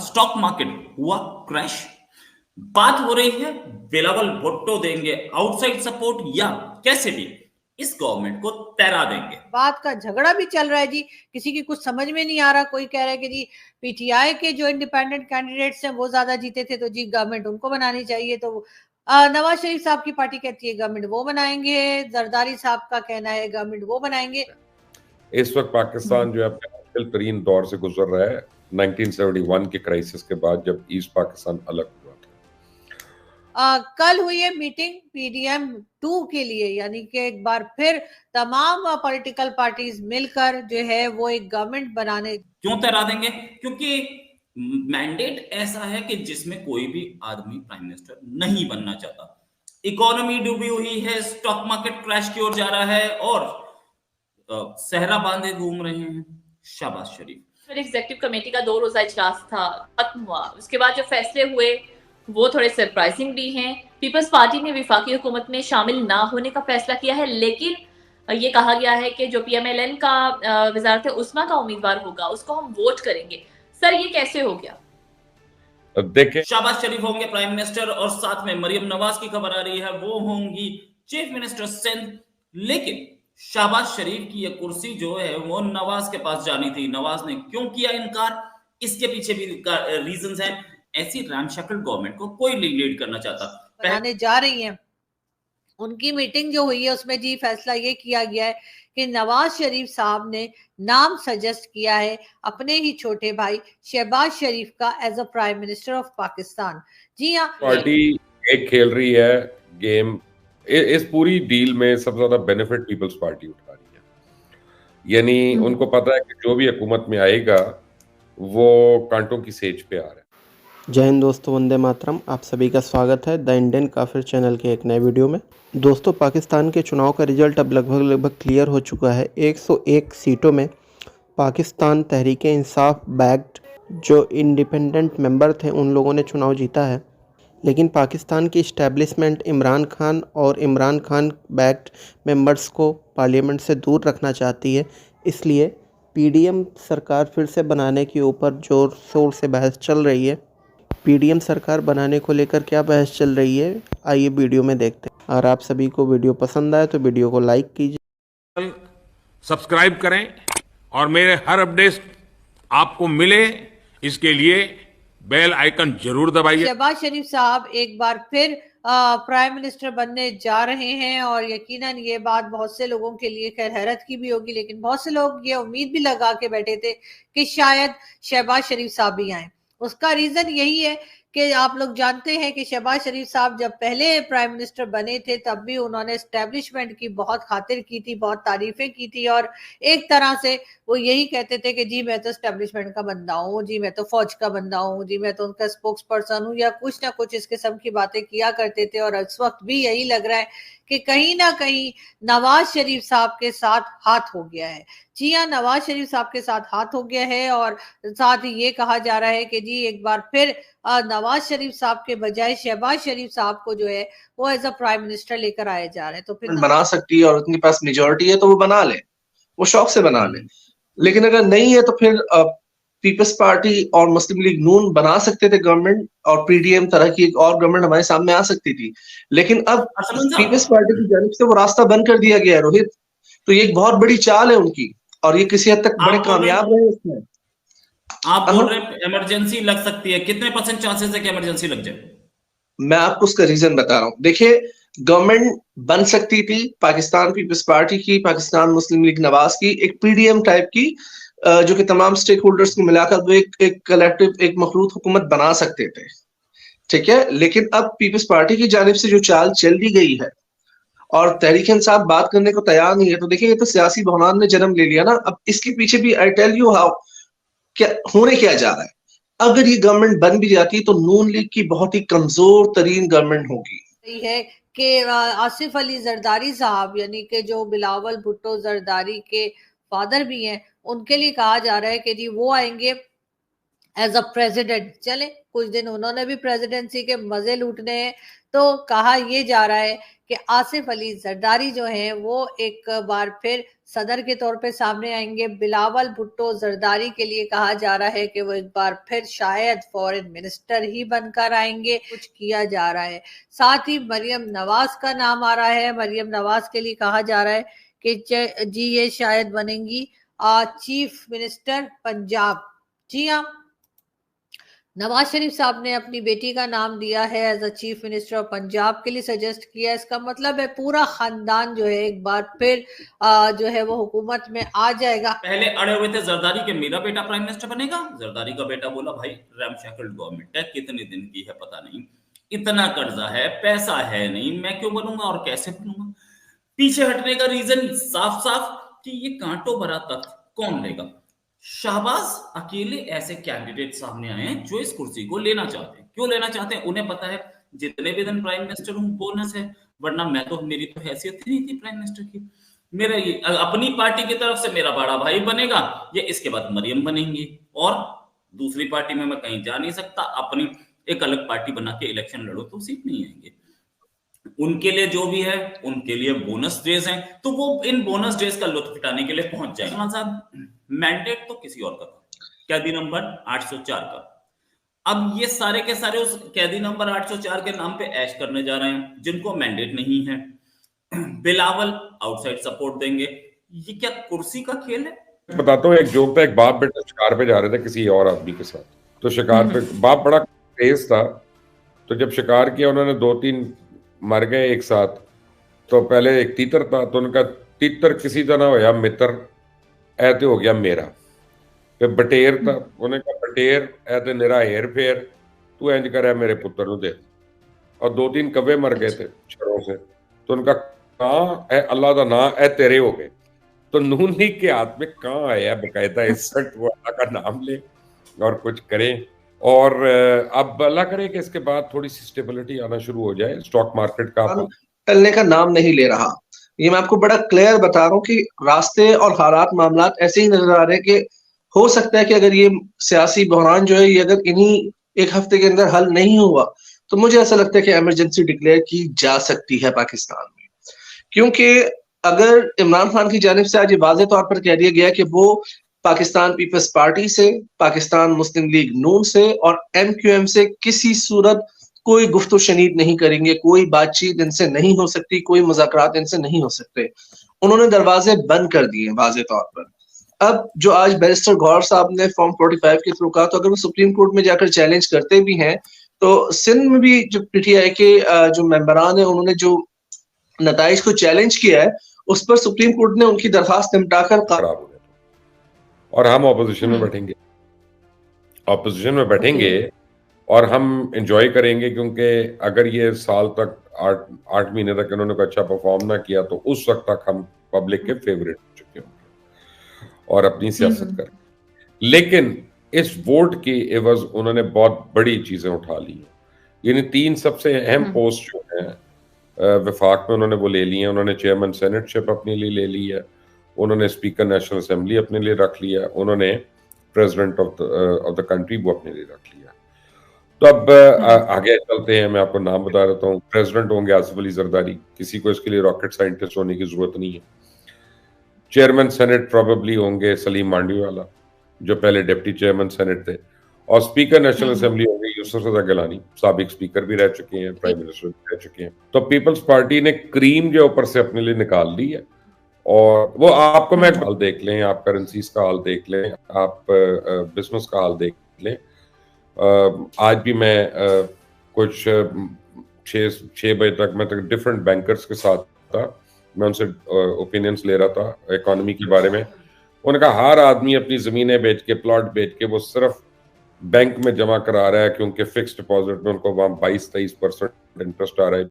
Stock market हुआ crash. बात हो रही है बिलावल भुट्टो देंगे आउटसाइड सपोर्ट या कैसे भी इस गवर्नमेंट को तैरा देंगे। बात का झगड़ा भी चल रहा है जी, किसी की कुछ समझ में नहीं आ रहा। कोई कह रहा है कि जी पीटीआई के जो इंडिपेंडेंट कैंडिडेट्स हैं वो ज्यादा जीते थे तो जी गवर्नमेंट उनको बनानी चाहिए। तो नवाज शरीफ साहब की पार्टी कहती है गवर्नमेंट वो बनाएंगे, जरदारी साहब का कहना है गवर्नमेंट वो बनाएंगे। इस वक्त पाकिस्तान जो है अपने मुश्किल तरीन दौर से गुजर रहा है 1971 के क्राइसिस के बाद, जब ईस्ट पाकिस्तान अलग हुआ था। कल हुई है मीटिंग पीडीएम 2 के लिए, यानी कि एक बार फिर तमाम पॉलिटिकल पार्टीज मिलकर जो है वो एक गवर्नमेंट बनाने। क्यों तैरा देंगे? क्योंकि मैंडेट ऐसा है कि जिसमें कोई भी आदमी प्राइम मिनिस्टर नहीं बनना चाहता। इकोनॉमी डूबी हुई है, स्टॉक मार्केट क्रैश की ओर जा रहा है और सहरा बांधे घूम रहे हैं शहबाज शरीफ। एग्जीक्यूटिव कमेटी का 2 रोजा इजलास था, खत्म हुआ। उसके बाद जो फैसले हुए वो थोड़े सरप्राइजिंग भी हैं। पीपल्स पार्टी ने विफाकी हुकूमत में शामिल ना होने का फैसला किया है, लेकिन ये कहा गया है कि जो पीएमएलएन का वजारत उस्मा का उम्मीदवार होगा उसको हम वोट करेंगे। सर ये कैसे हो गया? देखें, शहबाज शरीफ होंगे प्राइम मिनिस्टर और साथ में मरियम नवाज की खबर आ रही है वो होंगी चीफ मिनिस्टर सिंध। लेकिन शहबाज शरीफ की यह कुर्सी जो है वो नवाज के पास जानी थी। नवाज ने क्यों किया इनकार, इसके पीछे भी रीजंस हैं। ऐसी रैमशैकल गवर्नमेंट को कोई नहीं लीड करना चाहता। बनाने जा रही हैं। उनकी मीटिंग जो हुई है उसमें जी फैसला ये किया गया है कि नवाज शरीफ साहब ने नाम सजेस्ट किया है अपने ही छोटे भाई शहबाज शरीफ का as a prime minister of Pakistan. जी हाँ, पार्टी एक खेल रही है गेम। इस पूरी डील में सबसे ज्यादा बेनिफिट पीपल्स पार्टी उठा रही है। यानी उनको पता है कि जो भी हुकूमत में आएगा वो कांटों की सेज पे आ रहा है। जय हिंद दोस्तों, वंदे मातरम। आप सभी का स्वागत है द इंडियन काफिर चैनल के एक नए वीडियो में। दोस्तों, पाकिस्तान के चुनाव का रिजल्ट अब लगभग क्लियर हो चुका है। 101 सीटों में पाकिस्तान तहरीक-ए-इंसाफ बैक्ड जो इंडिपेंडेंट मेंबर थे उन लोगों ने चुनाव जीता है। लेकिन पाकिस्तान की इस्टेब्लिशमेंट इमरान खान और इमरान खान बैक्ड मेंबर्स को पार्लियामेंट से दूर रखना चाहती है। इसलिए पीडीएम सरकार फिर से बनाने के ऊपर जोर शोर से बहस चल रही है। पीडीएम सरकार बनाने को लेकर क्या बहस चल रही है, आइए वीडियो में देखते हैं। और आप सभी को वीडियो पसंद आए तो वीडियो को लाइक कीजिए, सब्सक्राइब करें और मेरे हर अपडेट आपको मिले इसके लिए बेल आइकन जरूर दबाइए। शहबाज शरीफ साहब एक बार फिर प्राइम मिनिस्टर बनने जा रहे हैं और यकीनन ये बात बहुत से लोगों के लिए खैर हैरत की भी होगी, लेकिन बहुत से लोग ये उम्मीद भी लगा के बैठे थे कि शायद शहबाज शरीफ साहब भी आए। उसका रीजन यही है कि आप लोग जानते हैं कि शहबाज शरीफ साहब जब पहले प्राइम मिनिस्टर बने थे तब भी उन्होंने एस्टेब्लिशमेंट की बहुत खातिर की थी, बहुत तारीफें की थी और एक तरह से वो यही कहते थे कि जी मैं तो एस्टेब्लिशमेंट का बंदा हूँ, जी मैं तो फौज का बंदा हूँ, जी मैं तो उनका स्पोक्स पर्सन हूँ, या कुछ ना कुछ इस किस्म की बातें किया करते थे। और इस वक्त भी यही लग रहा है कि कहीं ना कहीं नवाज शरीफ साहब के साथ हाथ हो गया है। जी हाँ, नवाज शरीफ साहब के साथ हाथ हो गया है और साथ ही ये कहा जा रहा है कि जी एक बार फिर नवाज शरीफ साहब के बजाय शहबाज शरीफ साहब को जो है वो एज अ प्राइम मिनिस्टर लेकर आए जा रहे हैं। तो फिर बना सकती है और उनके पास मेजोरिटी है तो वो बना ले, वो शौक से बना ले। लेकिन अगर नहीं है तो फिर पीपल्स पार्टी और मुस्लिम लीग नून बना सकते थे गवर्नमेंट, और पीडीएम तरह की एक और गवर्नमेंट हमारे सामने आ सकती थी। लेकिन अब पीपल्स पार्टी की जानिब से वो रास्ता बंद कर दिया गया है रोहित। तो ये एक बहुत बड़ी चाल है उनकी और ये किसी हद तक बड़े कामयाब रहे इसमें। आप बोल रहे हैं इमरजेंसी लग सकती है, कितने % चांसेस है कि इमरजेंसी लग जाए? मैं आपको उसका रीजन बता रहा हूं। देखिए, गवर्नमेंट बन सकती थी पाकिस्तान पीपल्स पार्टी की, पाकिस्तान मुस्लिम लीग नवाज की, एक पीडीएम टाइप की, जो कि तमाम स्टेक होल्डर्स को मिलाकर वो एक कलेक्टिव, एक मखलूत हुकूमत बना सकते थे। ठीक है, लेकिन अब पीपल्स पार्टी की जानिब से जो चाल चल दी गई है और तहरीक इंसाफ बात करने को तैयार नहीं है, तो देखिए ये तो सियासी बहरान ने जन्म ले लिया ना। अब इसके पीछे भी आई टेल यू हाउ क्या होने क्या जा रहा है। अगर ये गवर्नमेंट बन भी जाती तो नून लीग की बहुत ही कमजोर तरीन गवर्नमेंट होगी। है कि आसिफ अली जरदारी साहब यानी कि जो बिलावल भुट्टो जरदारी के फादर भी हैं, उनके लिए कहा जा रहा है कि जी वो आएंगे एज अ प्रेसिडेंट। चले, कुछ दिन उन्होंने भी प्रेसिडेंसी के मजे लूटने हैं, तो कहा यह जा रहा है कि आसिफ अली जरदारी जो हैं वो एक बार फिर सदर के तौर पे सामने आएंगे। बिलावल भुट्टो जरदारी के लिए कहा जा रहा है कि वो एक बार फिर शायद फॉरेन मिनिस्टर ही बनकर आएंगे, कुछ किया जा रहा है। साथ ही मरियम नवाज का नाम आ रहा है। मरियम नवाज के लिए कहा जा रहा है कि जी ये शायद बनेंगी चीफ मिनिस्टर पंजाब। जी हाँ, नवाज शरीफ साहब ने अपनी बेटी का नाम दिया है as a chief minister of Punjab के लिए सजेस्ट किया। इसका मतलब है पूरा खानदान जो है एक बार फिर जो है वो हुकूमत में आ जाएगा। पहले अड़े हुए थे जरदारी के मेरा बेटा प्राइम मिनिस्टर बनेगा। जरदारी का बेटा बोला भाई रैमशैकल्ड गवर्नमेंट है, कितने दिन की है पता नहीं, इतना कर्जा है, पैसा है नहीं, मैं क्यों बनूंगा और कैसे बनूंगा। पीछे हटने का रीजन साफ साफ कि ये कांटो भरा तख्त कौन लेगा। शाहबाज अकेले ऐसे कैंडिडेट सामने आए हैं जो इस कुर्सी को लेना चाहते हैं। क्यों लेना चाहते हैं? उन्हें पता है जितने भी दिन प्राइम मिनिस्टर हूं बोनस है, वरना मेरी तो हैसियत ही नहीं थी प्राइम मिनिस्टर की। मेरा ये अपनी पार्टी की तरफ से मेरा बड़ा भाई बनेगा, या इसके बाद मरियम बनेंगी, और दूसरी पार्टी में मैं कहीं जा नहीं सकता, अपनी एक अलग पार्टी बना के इलेक्शन लड़ो तो सीट नहीं आएंगे। उनके लिए जो भी है, उनके लिए बोनस डेज हैं, तो वो इन बोनस डेज का लुत्फ उठाने के लिए पहुंच जाएंगे। साहब मैंडेट तो किसी और का था, कैदी नंबर 804 का। अब ये सारे के सारे उस कैदी नंबर 804 के नाम पे ऐश करने जा रहे हैं जिनको मैंडेट नहीं है। बिलावल आउटसाइड सपोर्ट देंगे। ये क्या कुर्सी का खेल है? बताता हूँ, एक जोक था। एक बाप बेटा शिकार पे जा रहे थे किसी और आदमी के साथ। तो शिकार पे बाप बड़ा तेज था, तो जब शिकार किया उन्होंने 2-3 मर गए एक साथ। तो पहले एक तीतर था, तो उनका तीतर किसी तरह होया मित्र, ऐते हो गया मेरा। फिर बटेर था, उन्होंने कहा बटेर ऐते निरा हेर फेर, तू इंज कर मेरे पुत्र नु दे। और 2-3 कव्वे मर गए थे छरों से, तो उनका कहाँ है अल्लाह का नाम है तेरे हो गए। तो नून लीग के हाथ में कहाँ आया बकायदा इज्जत, वो अल्लाह का नाम ले और कुछ करें। और अब अल्लाह करे कि इसके बाद थोड़ी सी स्टेबिलिटी आना शुरू हो जाए। स्टॉक मार्केट का टलने का नाम नहीं ले रहा। ये मैं आपको बड़ा क्लियर बता रहा हूँ कि रास्ते और हालात मामलात ऐसे ही नजर आ रहे हैं कि हो सकता है कि अगर ये सियासी बहरान जो है ये अगर इन्हीं एक हफ्ते के अंदर हल नहीं हुआ, तो मुझे ऐसा लगता है कि इमरजेंसी डिक्लेयर की जा सकती है पाकिस्तान में। क्योंकि अगर इमरान खान की जानिब से आज ये वाज़ेह तौर पर कह दिया गया कि वो पाकिस्तान पीपल्स पार्टी से, पाकिस्तान मुस्लिम लीग नून से और MQM से किसी सूरत कोई गुफ्तो शनीद नहीं करेंगे, कोई बातचीत इनसे नहीं हो सकती, कोई मुज़ाकरात इनसे नहीं हो सकते। उन्होंने दरवाजे बंद कर दिए वाज़ेह तौर पर। अब जो आज बैरिस्टर गौहर साहब ने फॉर्म 45 के थ्रू कहा, तो अगर वो सुप्रीम कोर्ट में जाकर चैलेंज करते भी हैं, तो सिंध में भी जो PTI के जो मेंबरान है उन्होंने जो नताइज को चैलेंज किया है, उस पर सुप्रीम कोर्ट ने उनकी दरखास्त निपटाकर खराब हो गया। और हम ऑपोजिशन में बैठेंगे, ऑपोजिशन में बैठेंगे और हम एंजॉय करेंगे, क्योंकि अगर ये साल तक 8 महीने तक इन्होंने कोई अच्छा परफॉर्म ना किया, तो उस वक्त तक हम पब्लिक के फेवरेट हो चुके होंगे और अपनी सियासत करें। लेकिन इस वोट की एवज उन्होंने बहुत बड़ी चीजें उठा ली हैं। यानी 3 सबसे अहम पोस्ट जो हैं वफाक में उन्होंने वो ले ली हैं। उन्होंने चेयरमैन सेनेटशिप अपने लिए ले ली है, उन्होंने स्पीकर नेशनल असेंबली अपने लिए रख लिया, उन्होंने प्रेसिडेंट ऑफ द कंट्री वो अपने लिए रख लिया। तो अब आगे चलते हैं, मैं आपको नाम बता देता हूँ। प्रेसिडेंट होंगे आसिफ अली जरदारी, किसी को इसके लिए रॉकेट साइंटिस्ट होने की जरूरत नहीं है। चेयरमैन सेनेट प्रोबेबली होंगे सलीम मांडीवाला, जो पहले डिप्टी चेयरमैन सेनेट थे, और स्पीकर नेशनल असेंबली होंगे यूसुफ रजा गिलानी, साबिक स्पीकर भी रह चुके हैं, प्राइम मिनिस्टर भी रह चुके हैं। तो पीपल्स पार्टी ने क्रीम जो ऊपर से अपने लिए निकाल ली है, और वो आपको मैं हाल देख लें, आप करेंसीज का हाल देख लें, आप बिजनेस का हाल देख लें। आज भी मैं कुछ 6 बजे तक मैं डिफरेंट बैंकर्स के साथ था, मैं उनसे ओपिनियंस ले रहा था इकोनॉमी के बारे में। उन्होंने कहा हर आदमी अपनी ज़मीनें बेच के, प्लॉट बेच के वो सिर्फ बैंक में जमा करा रहा है, क्योंकि फिक्स डिपॉजिट में उनको वहाँ 22-23% इंटरेस्ट आ रहा है।